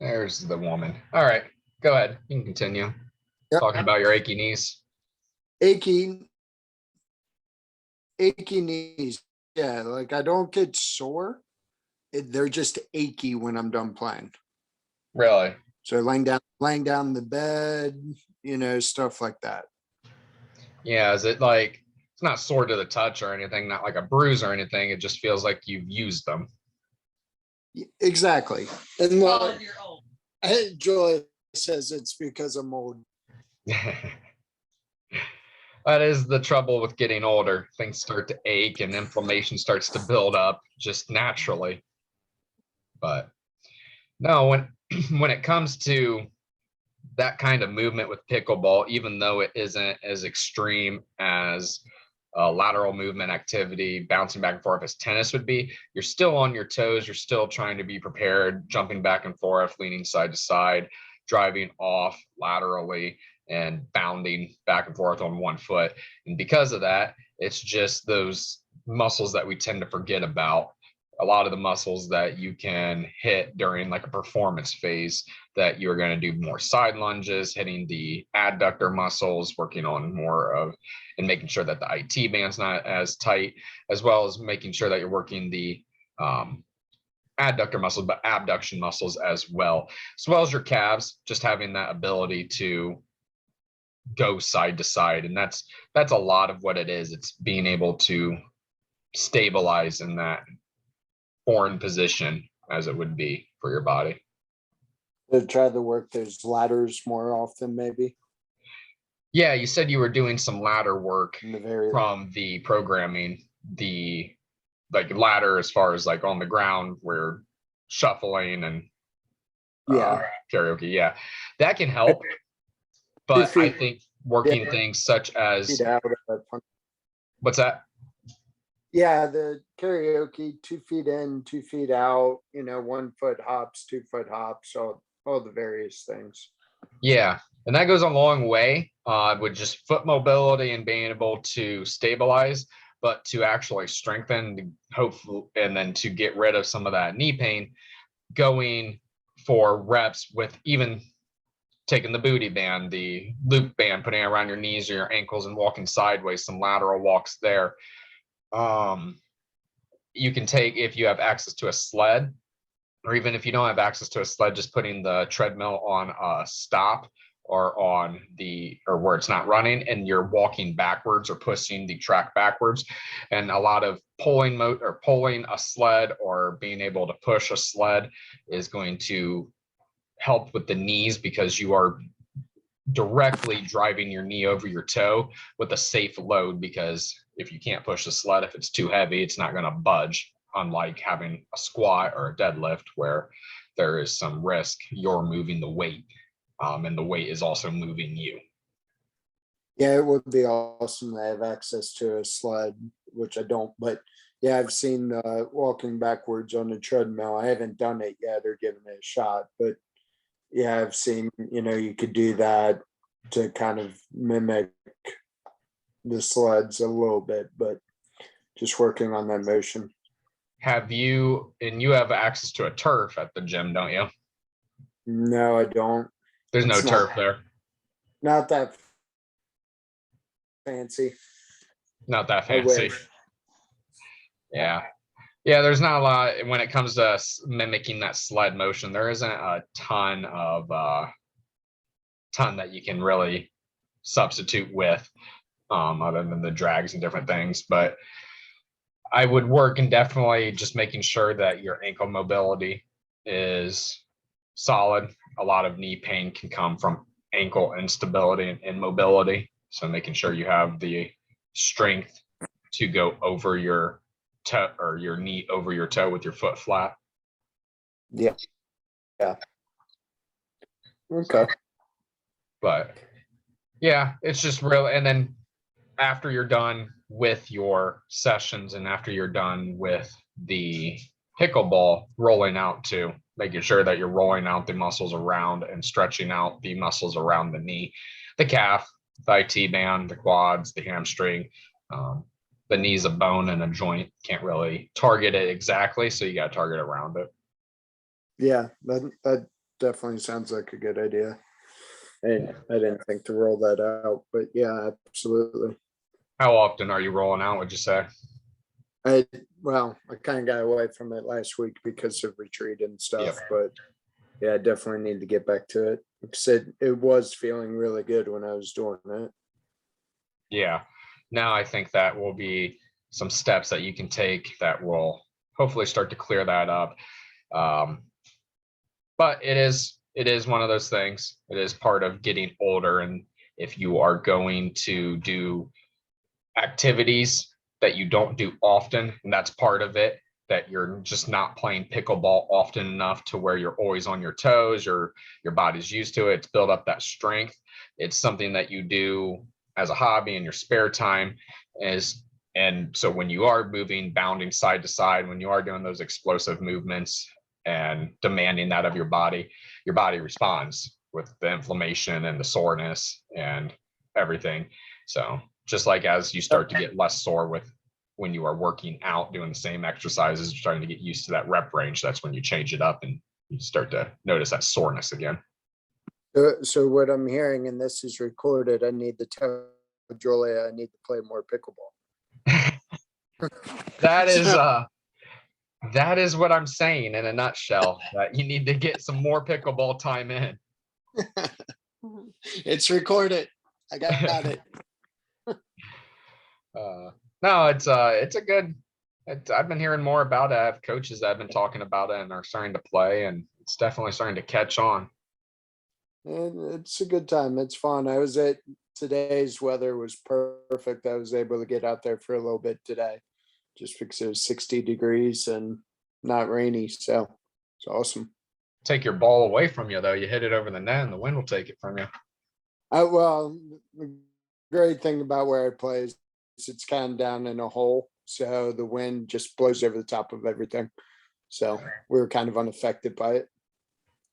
There's the woman. All right, go ahead. You can continue Yep. talking about your achy knees. Achy knees. Yeah, like I don't get sore. They're just achy when I'm done playing. Really? So laying down in the bed, stuff like that. Yeah. Is it like it's not sore to the touch or anything, not like a bruise or anything? It just feels like you've used them. Exactly. And Julia says it's because I'm old. That is the trouble with getting older. Things start to ache and inflammation starts to build up just naturally. But no, when it comes to that kind of movement with pickleball, even though it isn't as extreme as lateral movement activity, bouncing back and forth as tennis would be, you're still on your toes. You're still trying to be prepared, jumping back and forth, leaning side to side, driving off laterally, and bounding back and forth on one foot. And because of that, it's just those muscles that we tend to forget about. A lot of the muscles that you can hit during like a performance phase, that you're going to do more side lunges, hitting the adductor muscles, working on more of and making sure that the IT band's not as tight, as well as making sure that you're working the adductor muscles, but abduction muscles as well as your calves, just having that ability to go side to side. And that's a lot of what it is. It's being able to stabilize in that foreign position, as it would be for your body. To try to work those ladders more often, maybe. Yeah, you said you were doing some ladder work from the programming, the like ladder as far as like on the ground where shuffling and karaoke. Yeah, that can help. But I think working things such as what's that? Yeah, the karaoke, 2 feet in, 2 feet out, 1 foot hops, 2 foot hops, all the various things. Yeah, and that goes a long way with just foot mobility and being able to stabilize, but to actually strengthen, hopefully, and then to get rid of some of that knee pain, going for reps with even taking the booty band, the loop band, putting it around your knees or your ankles and walking sideways, some lateral walks there. You can take, if you have access to a sled, or even if you don't have access to a sled, just putting the treadmill on a stop or where it's not running and you're walking backwards or pushing the track backwards. And a lot of pulling a sled or being able to push a sled is going to help with the knees, because you are directly driving your knee over your toe with a safe load, because if you can't push the sled, if it's too heavy, it's not going to budge, unlike having a squat or a deadlift where there is some risk you're moving the weight, and the weight is also moving you. Yeah, it would be awesome to have access to a sled, which I don't, but yeah, I've seen walking backwards on the treadmill. I haven't done it yet or given it a shot, but yeah, I've seen, you could do that to kind of mimic the sleds a little bit, but just working on that motion. You have access to a turf at the gym, don't you? No, I don't. There's no turf there. Not that fancy. Not that fancy. Yeah. Yeah, there's not a lot when it comes to mimicking that sled motion. There isn't a ton that you can really substitute with, other than the drags and different things. But I would work and definitely just making sure that your ankle mobility is solid. A lot of knee pain can come from ankle instability and immobility. So making sure you have the strength to go over your toe or your knee over your toe with your foot flat. Yeah. Okay. But yeah, it's just real. And then after you're done with your sessions and after you're done with the pickleball, rolling out too, making sure that you're rolling out the muscles around and stretching out the muscles around the knee, the calf, the IT band, the quads, the hamstring. The knee's a bone and a joint. Can't really target it exactly, so you got to target around it. Yeah, that definitely sounds like a good idea. And I didn't think to roll that out, but yeah, absolutely. How often are you rolling out, would you say? Well, I kind of got away from it last week because of retreat and Yep. stuff, but yeah, I definitely need to get back to it. Because it was feeling really good when I was doing it. Yeah. Now I think that will be some steps that you can take that will hopefully start to clear that up. But it is one of those things. It is part of getting older. And if you are going to do activities that you don't do often, and that's part of it, that you're just not playing pickleball often enough to where you're always on your toes, your body's used to it, it's built up that strength. It's something that you do as a hobby in your spare time. And so when you are moving, bounding side to side, when you are doing those explosive movements and demanding that of your body responds with the inflammation and the soreness and everything. So just like as you start to get less sore with when you are working out, doing the same exercises, you're starting to get used to that rep range. That's when you change it up and you start to notice that soreness again. So what I'm hearing, and this is recorded, I need to tell Julia I need to play more pickleball. That is So- that is what I'm saying in a nutshell, that you need to get some more pickleball time in. It's recorded. I got it. No, it's a good. I've been hearing more about it. I have coaches that have been talking about it and are starting to play, and it's definitely starting to catch on. And it's a good time. It's fun. Today's weather was perfect. I was able to get out there for a little bit today, just because it was 60 degrees and not rainy. So it's awesome. Take your ball away from you though. You hit it over the net, and the wind will take it from you. Well, the great thing about where I play is it's kind of down in a hole, so the wind just blows over the top of everything. So we were kind of unaffected by it.